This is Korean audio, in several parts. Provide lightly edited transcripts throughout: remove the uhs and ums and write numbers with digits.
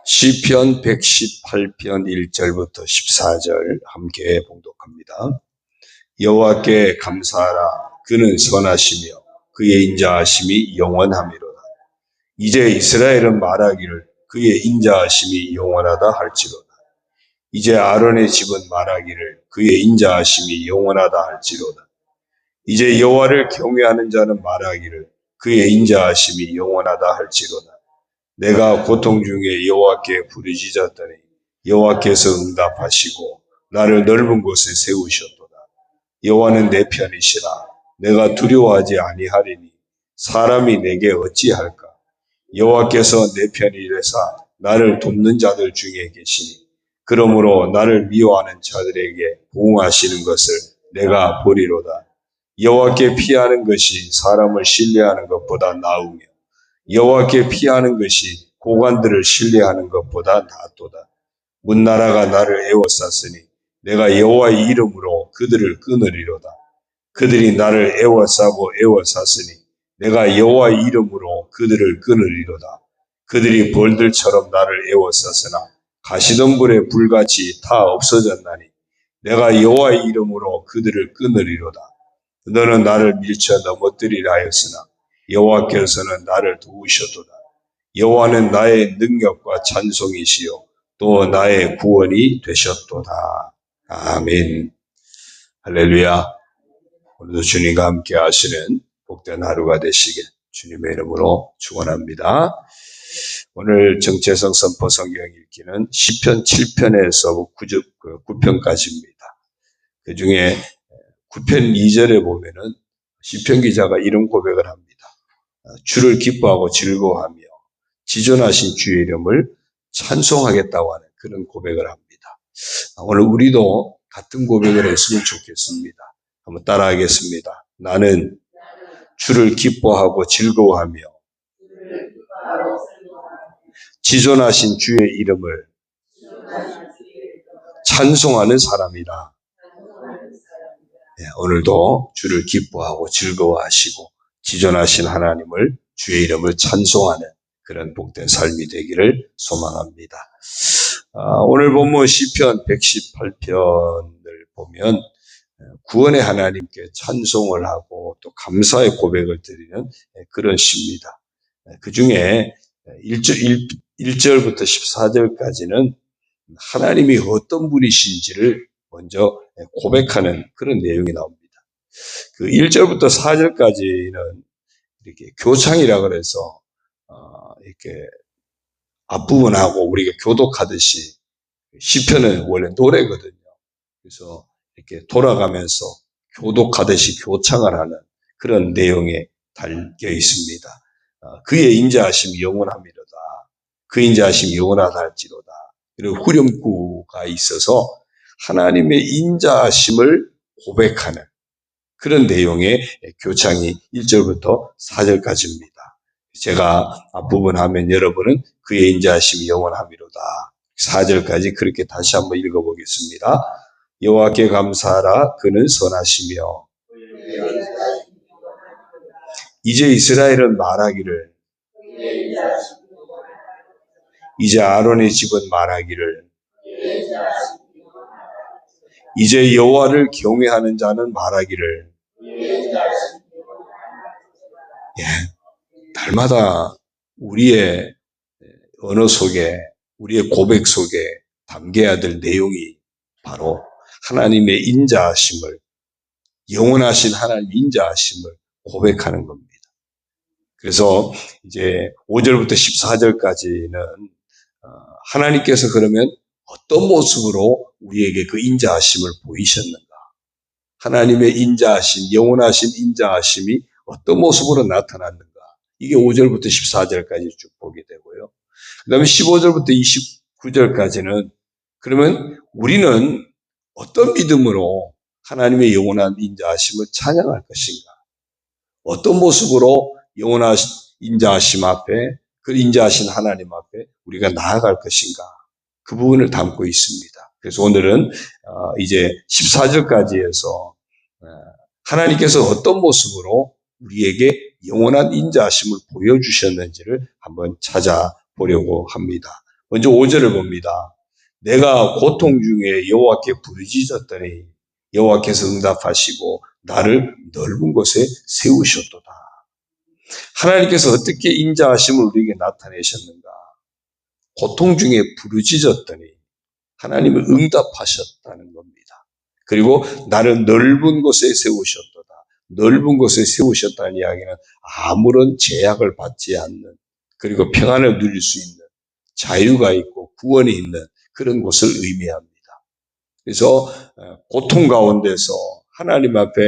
시편 118편 1절부터 14절 함께 봉독합니다. 여호와께 감사하라. 그는 선하시며 그의 인자하심이 영원함이로다. 이제 이스라엘은 말하기를 그의 인자하심이 영원하다 할지로다. 이제 아론의 집은 말하기를 그의 인자하심이 영원하다 할지로다. 이제 여호와를 경외하는 자는 말하기를 그의 인자하심이 영원하다 할지로다. 내가 고통 중에 여호와께 부르짖었더니 여호와께서 응답하시고 나를 넓은 곳에 세우셨도다. 여호와는 내 편이시라. 내가 두려워하지 아니하리니 사람이 내게 어찌할까. 여호와께서 내 편이라사 나를 돕는 자들 중에 계시니 그러므로 나를 미워하는 자들에게 보응하시는 것을 내가 보리로다. 여호와께 피하는 것이 사람을 신뢰하는 것보다 나으며 여호와께 피하는 것이 고관들을 신뢰하는 것보다 낫도다. 문나라가 나를 애워쌌으니 내가 여호와의 이름으로 그들을 끊으리로다. 그들이 나를 애워싸고 애워쌌으니 내가 여호와의 이름으로 그들을 끊으리로다. 그들이 벌들처럼 나를 애워쌌으나 가시덤불의 불같이 다 없어졌나니 내가 여호와의 이름으로 그들을 끊으리로다. 너는 나를 밀쳐 넘어뜨리라 하였으나 여호와께서는 나를 도우셨도다. 여호와는 나의 능력과 찬송이시요 또 나의 구원이 되셨도다. 아멘. 할렐루야. 오늘도 주님과 함께 하시는 복된 하루가 되시길 주님의 이름으로 축원합니다. 오늘 정체성 선포 성경 읽기는 시편 7편에서 9편까지입니다. 그 중에 9편 2절에 보면은 시편 기자가 이런 고백을 합니다. 주를 기뻐하고 즐거워하며 지존하신 주의 이름을 찬송하겠다고 하는 그런 고백을 합니다. 오늘 우리도 같은 고백을 했으면 좋겠습니다. 한번 따라하겠습니다. 나는 주를 기뻐하고 즐거워하며 지존하신 주의 이름을 찬송하는 사람이다. 네, 오늘도 주를 기뻐하고 즐거워하시고 지존하신 하나님을 주의 이름을 찬송하는 그런 복된 삶이 되기를 소망합니다. 오늘 본문 시편 118편을 보면 구원의 하나님께 찬송을 하고 또 감사의 고백을 드리는 그런 시입니다. 그 중에 1절부터 14절까지는 하나님이 어떤 분이신지를 먼저 고백하는 그런 내용이 나옵니다. 그 1절부터 4절까지는 이렇게 교창이라 그래서 이렇게 앞부분하고 우리가 교독하듯이 시편은 원래 노래거든요. 그래서 이렇게 돌아가면서 교독하듯이 교창을 하는 그런 내용에 담겨 있습니다. 그의 인자하심이 영원함이로다. 그 인자하심이 영원하다 할지로다. 그리고 후렴구가 있어서 하나님의 인자하심을 고백하는 그런 내용의 교창이 1절부터 4절까지입니다. 제가 앞부분 하면 여러분은 그의 인자하심이 영원함이로다. 4절까지 그렇게 다시 한번 읽어보겠습니다. 여호와께 감사하라. 그는 선하시며 이제 이스라엘은 말하기를 이제 아론의 집은 말하기를 이제 여호와를 경외하는 자는 말하기를 날마다 우리의 언어 속에 우리의 고백 속에 담겨야 될 내용이 바로 하나님의 인자하심을 영원하신 하나님 인자하심을 고백하는 겁니다. 그래서 이제 5절부터 14절까지는 하나님께서 그러면 어떤 모습으로 우리에게 그 인자하심을 보이셨는가? 하나님의 인자하심, 영원하신 인자하심이 어떤 모습으로 나타났는가? 이게 5절부터 14절까지 쭉 보게 되고요. 그 다음에 15절부터 29절까지는 그러면 우리는 어떤 믿음으로 하나님의 영원한 인자하심을 찬양할 것인가? 어떤 모습으로 영원하신 인자하심 앞에 그 인자하신 하나님 앞에 우리가 나아갈 것인가? 그 부분을 담고 있습니다. 그래서 오늘은 이제 14절까지 해서 하나님께서 어떤 모습으로 우리에게 영원한 인자하심을 보여주셨는지를 한번 찾아보려고 합니다. 먼저 5절을 봅니다. 내가 고통 중에 여호와께 부르짖었더니 여호와께서 응답하시고 나를 넓은 곳에 세우셨도다. 하나님께서 어떻게 인자하심을 우리에게 나타내셨는가? 고통 중에 부르짖었더니 하나님은 응답하셨다는 겁니다. 그리고 나를 넓은 곳에 세우셨도다. 넓은 곳에 세우셨다는 이야기는 아무런 제약을 받지 않는, 그리고 평안을 누릴 수 있는, 자유가 있고 구원이 있는 그런 곳을 의미합니다. 그래서 고통 가운데서 하나님 앞에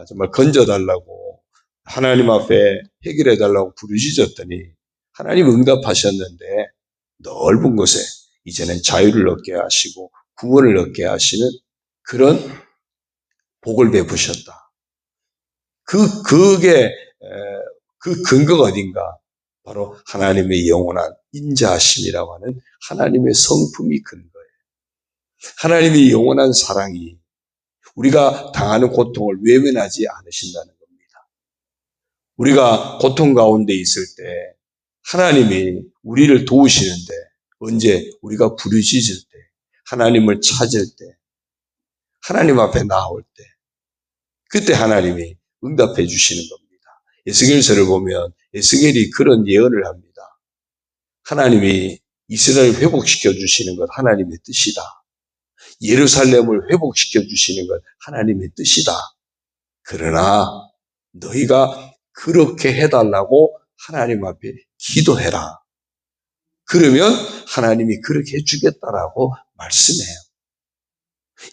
정말 건져달라고, 하나님 앞에 해결해달라고 부르짖었더니 하나님 응답하셨는데 넓은 곳에 이제는 자유를 얻게 하시고 구원을 얻게 하시는 그런 복을 베푸셨다. 그게 그 근거가 어딘가? 바로 하나님의 영원한 인자하심이라고 하는 하나님의 성품이 근거예요. 하나님의 영원한 사랑이 우리가 당하는 고통을 외면하지 않으신다는 겁니다. 우리가 고통 가운데 있을 때 하나님이 우리를 도우시는데, 언제? 우리가 부르짖을 때, 하나님을 찾을 때, 하나님 앞에 나올 때, 그때 하나님이 응답해 주시는 겁니다. 에스겔서를 보면 에스겔이 그런 예언을 합니다. 하나님이 이스라엘을 회복시켜 주시는 것 하나님의 뜻이다. 예루살렘을 회복시켜 주시는 것 하나님의 뜻이다. 그러나 너희가 그렇게 해달라고 하나님 앞에 기도해라. 그러면 하나님이 그렇게 해주겠다라고 말씀해요.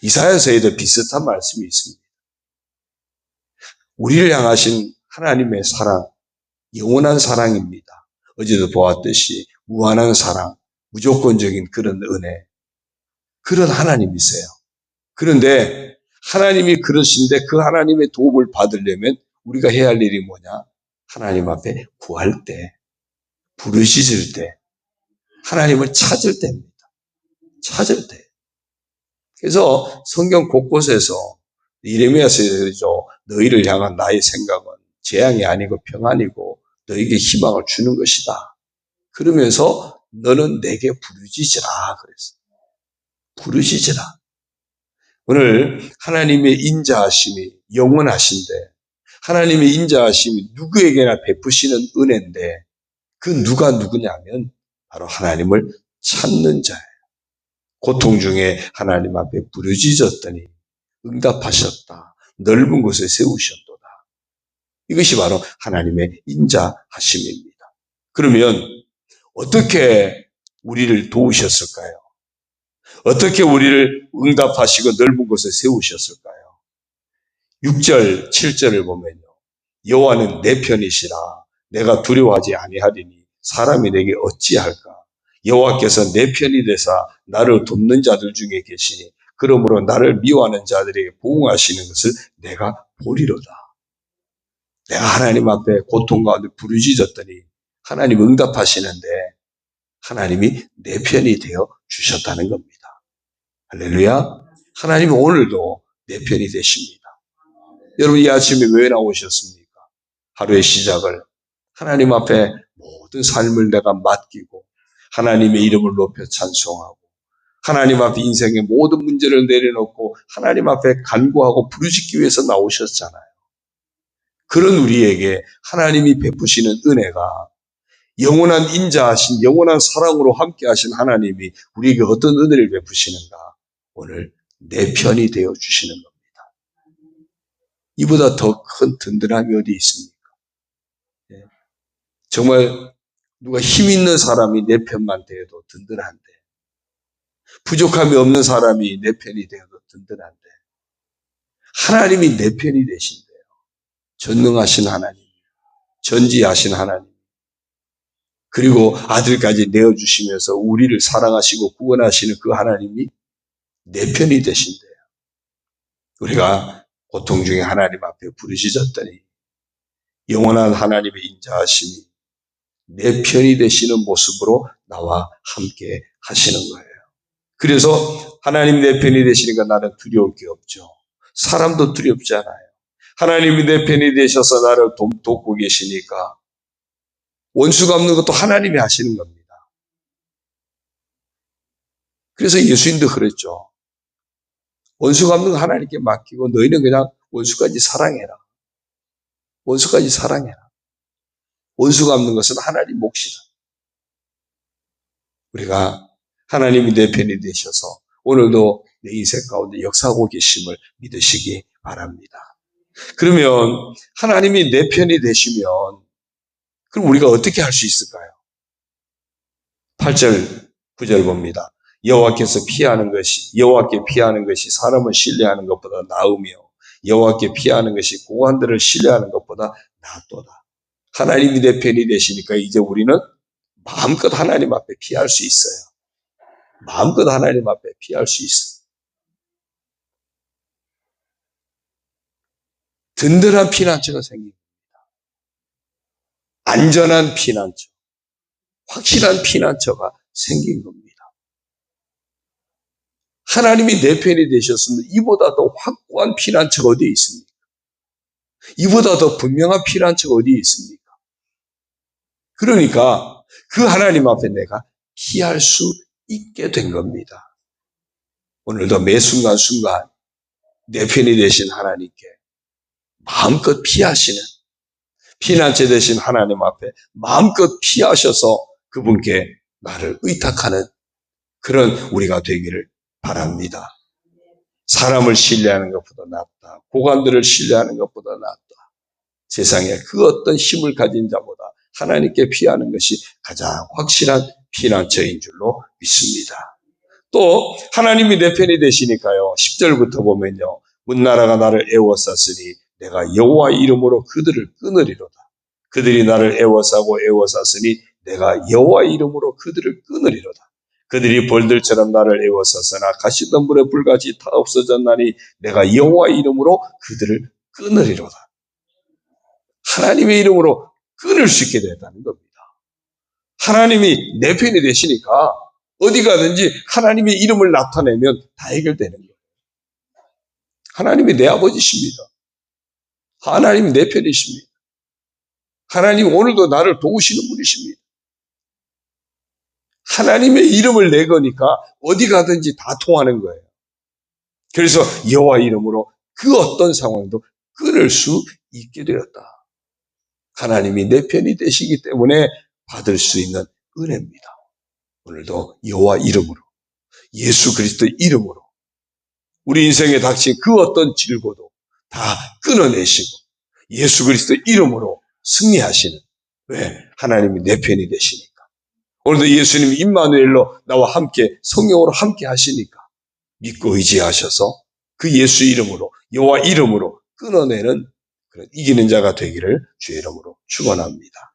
이사야서에도 비슷한 말씀이 있습니다. 우리를 향하신 하나님의 사랑, 영원한 사랑입니다. 어제도 보았듯이 무한한 사랑, 무조건적인 그런 은혜, 그런 하나님이세요. 그런데 하나님이 그러신데 그 하나님의 도움을 받으려면 우리가 해야 할 일이 뭐냐? 하나님 앞에 구할 때, 부르짖을 때, 하나님을 찾을 때입니다. 찾을 때. 그래서 성경 곳곳에서 예레미야서에서 너희를 향한 나의 생각은 재앙이 아니고 평안이고 너에게 희망을 주는 것이다. 그러면서 너는 내게 부르짖으라 그랬어요. 부르짖으라. 오늘 하나님의 인자하심이 영원하신데, 하나님의 인자하심이 누구에게나 베푸시는 은혜인데, 그 누가 누구냐면 바로 하나님을 찾는 자예요. 고통 중에 하나님 앞에 부르짖었더니 응답하셨다. 넓은 곳에 세우셨도다. 이것이 바로 하나님의 인자하심입니다. 그러면 어떻게 우리를 도우셨을까요? 어떻게 우리를 응답하시고 넓은 곳에 세우셨을까요? 6절, 7절을 보면요. 여호와는 내 편이시라. 내가 두려워하지 아니하리니 사람이 내게 어찌할까? 여호와께서 내 편이 되사 나를 돕는 자들 중에 계시니 그러므로 나를 미워하는 자들에게 보응하시는 것을 내가 보리로다. 내가 하나님 앞에 고통 가운데 부르짖었더니 하나님 응답하시는데 하나님이 내 편이 되어 주셨다는 겁니다. 할렐루야. 하나님은 오늘도 내 편이 되십니다. 여러분 이 아침에 왜 나오셨습니까? 하루의 시작을 하나님 앞에 모든 삶을 내가 맡기고 하나님의 이름을 높여 찬송하고 하나님 앞에 인생의 모든 문제를 내려놓고 하나님 앞에 간구하고 부르짖기 위해서 나오셨잖아요. 그런 우리에게 하나님이 베푸시는 은혜가 영원한 인자하신 영원한 사랑으로 함께하신 하나님이 우리에게 어떤 은혜를 베푸시는가? 오늘 내 편이 되어 주시는 겁니다. 이보다 더 큰 든든함이 어디 있습니까? 정말 누가 힘 있는 사람이 내 편만 되어도 든든한데, 부족함이 없는 사람이 내 편이 되어도 든든한데, 하나님이 내 편이 되신대요. 전능하신 하나님, 전지하신 하나님, 그리고 아들까지 내어주시면서 우리를 사랑하시고 구원하시는 그 하나님이 내 편이 되신대요. 우리가 고통 중에 하나님 앞에 부르짖었더니 영원한 하나님의 인자하심이 내 편이 되시는 모습으로 나와 함께 하시는 거예요. 그래서 하나님 내 편이 되시니까 나는 두려울 게 없죠. 사람도 두렵지 않아요. 하나님이 내 편이 되셔서 나를 돕고 계시니까 원수가 없는 것도 하나님이 하시는 겁니다. 그래서 예수님도 그랬죠. 원수 갚는 거 하나님께 맡기고 너희는 그냥 원수까지 사랑해라. 원수까지 사랑해라. 원수 갚는 것은 하나님 몫이다. 우리가 하나님이 내 편이 되셔서 오늘도 내 인생 가운데 역사하고 계심을 믿으시기 바랍니다. 그러면 하나님이 내 편이 되시면 그럼 우리가 어떻게 할 수 있을까요? 8절, 9절 봅니다. 여호와께 피하는 것이 사람을 신뢰하는 것보다 나으며 여호와께 피하는 것이 고관들을 신뢰하는 것보다 낫도다. 하나님이 내 편이 되시니까 이제 우리는 마음껏 하나님 앞에 피할 수 있어요. 마음껏 하나님 앞에 피할 수 있어요. 든든한 피난처가 생깁니다. 안전한 피난처, 확실한 피난처가 생긴 겁니다. 하나님이 내 편이 되셨으면 이보다 더 확고한 피난처가 어디에 있습니까? 이보다 더 분명한 피난처가 어디에 있습니까? 그러니까 그 하나님 앞에 내가 피할 수 있게 된 겁니다. 오늘도 매 순간순간 내 편이 되신 하나님께 마음껏 피하시는 피난처 되신 하나님 앞에 마음껏 피하셔서 그분께 나를 의탁하는 그런 우리가 되기를 바랍니다. 사람을 신뢰하는 것보다 낫다. 고관들을 신뢰하는 것보다 낫다. 세상에 그 어떤 힘을 가진 자보다 하나님께 피하는 것이 가장 확실한 피난처인 줄로 믿습니다. 또 하나님이 내 편이 되시니까요. 10절부터 보면요. 문나라가 나를 애워쌌으니 내가 여호와 이름으로 그들을 끊으리로다. 그들이 나를 애워싸고 내가 여호와 이름으로 그들을 끊으리로다. 그들이 벌들처럼 나를 애워쌌으나 가시덤불의 불같이 다 없어졌나니 내가 여호와 이름으로 그들을 끊으리로다. 하나님의 이름으로 끊을 수 있게 됐다는 겁니다. 하나님이 내 편이 되시니까 어디 가든지 하나님의 이름을 나타내면 다 해결되는 거예요. 하나님이 내 아버지십니다. 하나님이 내 편이십니다. 하나님 오늘도 나를 도우시는 분이십니다. 하나님의 이름을 내거니까 어디 가든지 다 통하는 거예요. 그래서 여호와 이름으로 그 어떤 상황도 끊을 수 있게 되었다. 하나님이 내 편이 되시기 때문에 받을 수 있는 은혜입니다. 오늘도 여호와 이름으로 예수 그리스도의 이름으로 우리 인생에 닥친 그 어떤 질고도 다 끊어내시고 예수 그리스도의 이름으로 승리하시는 왜? 하나님이 내 편이 되시니까. 오늘도 예수님이 임마누엘로 나와 함께 성령으로 함께 하시니까 믿고 의지하셔서 그 예수 이름으로 여호와 이름으로 끊어내는 그런 이기는 자가 되기를 주의 이름으로 축원합니다.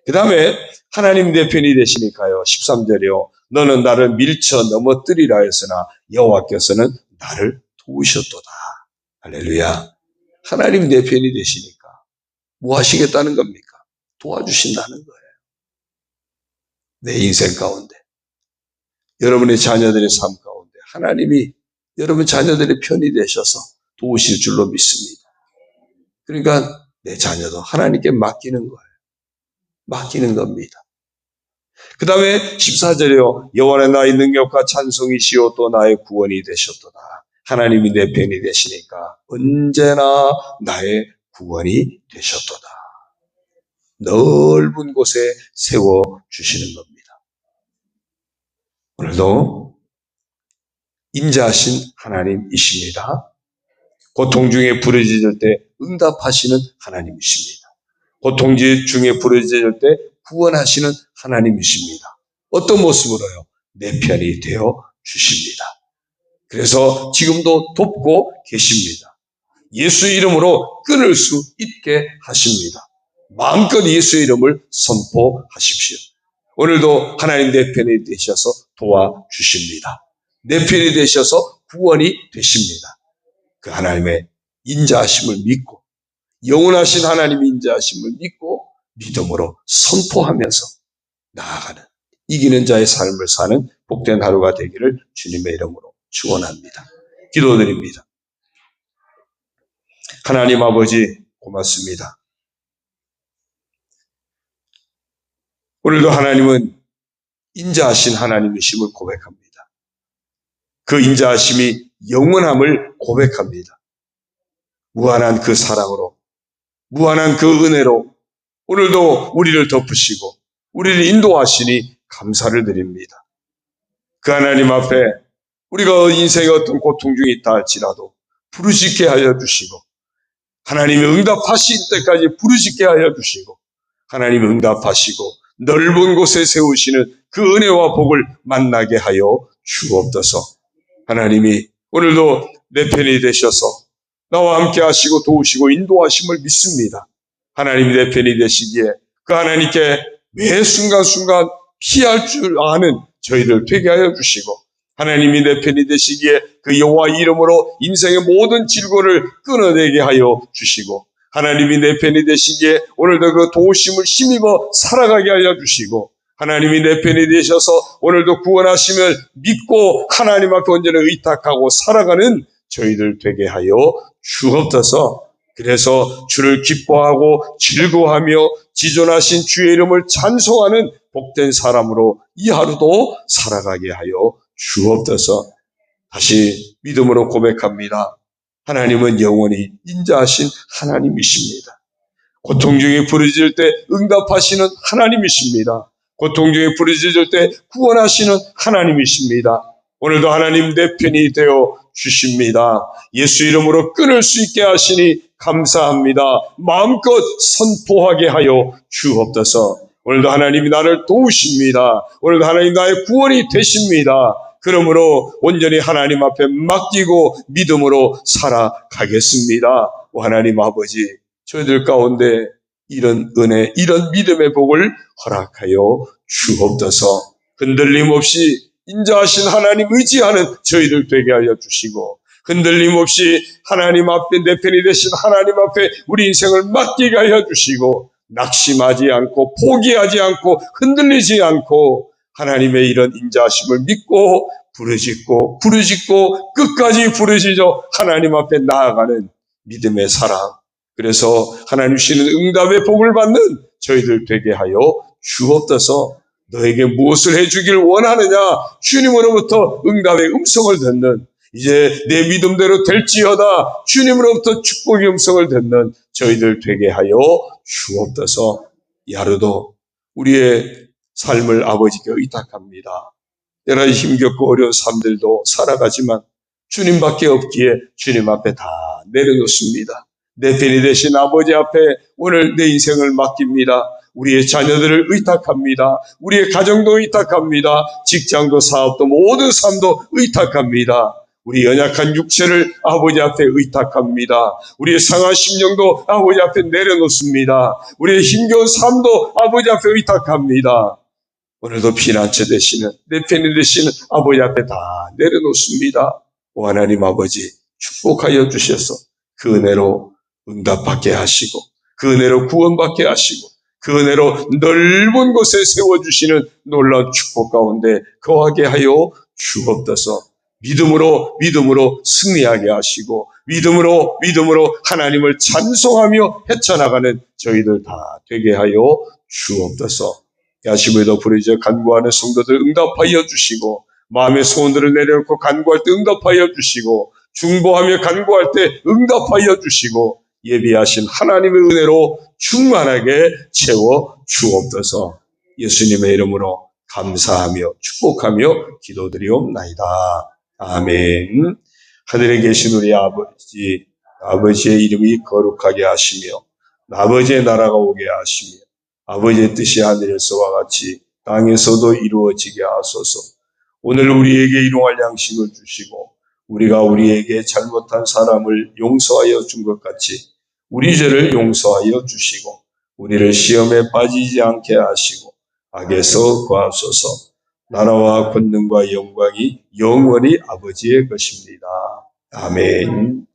그 다음에 하나님 내 편이 되시니까요. 13절이요. 너는 나를 밀쳐 넘어뜨리라 했으나 여호와께서는 나를 도우셨도다. 할렐루야. 하나님 내 편이 되시니까 뭐 하시겠다는 겁니까? 도와주신다는 거예요. 내 인생 가운데 여러분의 자녀들의 삶 가운데 하나님이 여러분 자녀들의 편이 되셔서 도우실 줄로 믿습니다. 그러니까 내 자녀도 하나님께 맡기는 거예요. 맡기는 겁니다. 그 다음에 14절에요. 여호와는 나의 능력과 찬송이시오 또 나의 구원이 되셨도다. 하나님이 내 편이 되시니까 언제나 나의 구원이 되셨도다. 넓은 곳에 세워주시는 겁니다. 오늘도 인자하신 하나님이십니다. 고통 중에 부르짖을 때 응답하시는 하나님이십니다. 고통 중에 부르짖을 때 구원하시는 하나님이십니다. 어떤 모습으로요? 내 편이 되어 주십니다. 그래서 지금도 돕고 계십니다. 예수 이름으로 끊을 수 있게 하십니다. 마음껏 예수의 이름을 선포하십시오. 오늘도 하나님 내 편이 되셔서 도와주십니다. 내 편이 되셔서 구원이 되십니다. 그 하나님의 인자하심을 믿고 영원하신 하나님의 인자하심을 믿고 믿음으로 선포하면서 나아가는 이기는 자의 삶을 사는 복된 하루가 되기를 주님의 이름으로 축원합니다. 기도드립니다. 하나님 아버지 고맙습니다. 오늘도 하나님은 인자하신 하나님이심을 고백합니다. 그 인자하심이 영원함을 고백합니다. 무한한 그 사랑으로, 무한한 그 은혜로 오늘도 우리를 덮으시고 우리를 인도하시니 감사를 드립니다. 그 하나님 앞에 우리가 인생의 어떤 고통 중에 있다 할지라도 부르짖게 하여 주시고, 하나님이 응답하실 때까지 부르짖게 하여 주시고, 하나님이 응답하시고 넓은 곳에 세우시는 그 은혜와 복을 만나게 하여 주옵소서. 하나님이 오늘도 내 편이 되셔서 나와 함께 하시고 도우시고 인도하심을 믿습니다. 하나님이 내 편이 되시기에 그 하나님께 매 순간순간 피할 줄 아는 저희들 되게 하여 주시고, 하나님이 내 편이 되시기에 그 여호와 이름으로 인생의 모든 질고를 끊어내게 하여 주시고, 하나님이 내 편이 되시기에 오늘도 그 도우심을 힘입어 살아가게 하여 주시고, 하나님이 내 편이 되셔서 오늘도 구원하심을 믿고 하나님 앞에 언제나 의탁하고 살아가는 저희들 되게 하여 주옵소서. 그래서 주를 기뻐하고 즐거워하며 지존하신 주의 이름을 찬송하는 복된 사람으로 이 하루도 살아가게 하여 주옵소서. 다시 믿음으로 고백합니다. 하나님은 영원히 인자하신 하나님이십니다. 고통 중에 부르짖을 때 응답하시는 하나님이십니다. 고통 중에 부르짖을 때 구원하시는 하나님이십니다. 오늘도 하나님 내 편이 되어 주십니다. 예수 이름으로 끊을 수 있게 하시니 감사합니다. 마음껏 선포하게 하여 주옵소서. 오늘도 하나님이 나를 도우십니다. 오늘도 하나님 나의 구원이 되십니다. 그러므로 온전히 하나님 앞에 맡기고 믿음으로 살아가겠습니다. 하나님 아버지, 저희들 가운데 이런 은혜, 이런 믿음의 복을 허락하여 주옵소서. 흔들림 없이 인자하신 하나님 의지하는 저희들 되게 하여 주시고, 흔들림 없이 하나님 앞에 내 편이 되신 하나님 앞에 우리 인생을 맡기게 하여 주시고, 낙심하지 않고 포기하지 않고 흔들리지 않고 하나님의 이런 인자하심을 믿고 부르짖고 끝까지 부르짖어 하나님 앞에 나아가는 믿음의 사랑, 그래서 하나님 주시는 응답의 복을 받는 저희들 되게 하여 주옵소서. 너에게 무엇을 해주길 원하느냐, 주님으로부터 응답의 음성을 듣는, 이제 내 믿음대로 될지어다 주님으로부터 축복의 음성을 듣는 저희들 되게 하여 주옵소서. 이 하루도 우리의 삶을 아버지께 의탁합니다. 여러 가지 힘겹고 어려운 삶들도 살아가지만 주님밖에 없기에 주님 앞에 다 내려놓습니다. 내 편이 되신 아버지 앞에 오늘 내 인생을 맡깁니다. 우리의 자녀들을 의탁합니다. 우리의 가정도 의탁합니다. 직장도 사업도 모든 삶도 의탁합니다. 우리 연약한 육체를 아버지 앞에 의탁합니다. 우리의 상한 심령도 아버지 앞에 내려놓습니다. 우리의 힘겨운 삶도 아버지 앞에 의탁합니다. 오늘도 피난처 되시는 내 편이 되시는 아버지 앞에 다 내려놓습니다. 오 하나님 아버지, 축복하여 주셔서 그 은혜로 응답받게 하시고, 그 은혜로 구원받게 하시고, 그 은혜로 넓은 곳에 세워주시는 놀라운 축복 가운데 거하게 하여 주옵소서. 믿음으로 승리하게 하시고, 믿음으로 하나님을 찬송하며 헤쳐나가는 저희들 다 되게 하여 주옵소서. 야시부에도 부르짖어 간구하는 성도들 응답하여 주시고, 마음의 소원들을 내려놓고 간구할 때 응답하여 주시고, 중보하며 간구할 때 응답하여 주시고, 예비하신 하나님의 은혜로 충만하게 채워 주옵소서. 예수님의 이름으로 감사하며 축복하며 기도드리옵나이다. 아멘. 하늘에 계신 우리 아버지의 이름이 거룩하게 하시며 아버지의 나라가 오게 하시며 아버지의 뜻이 하늘에서와 같이 땅에서도 이루어지게 하소서. 오늘 우리에게 일용할 양식을 주시고 우리가 우리에게 잘못한 사람을 용서하여 준 것 같이 우리 죄를 용서하여 주시고 우리를 시험에 빠지지 않게 하시고 악에서 구하소서. 나라와 권능과 영광이 영원히 아버지의 것입니다. 아멘.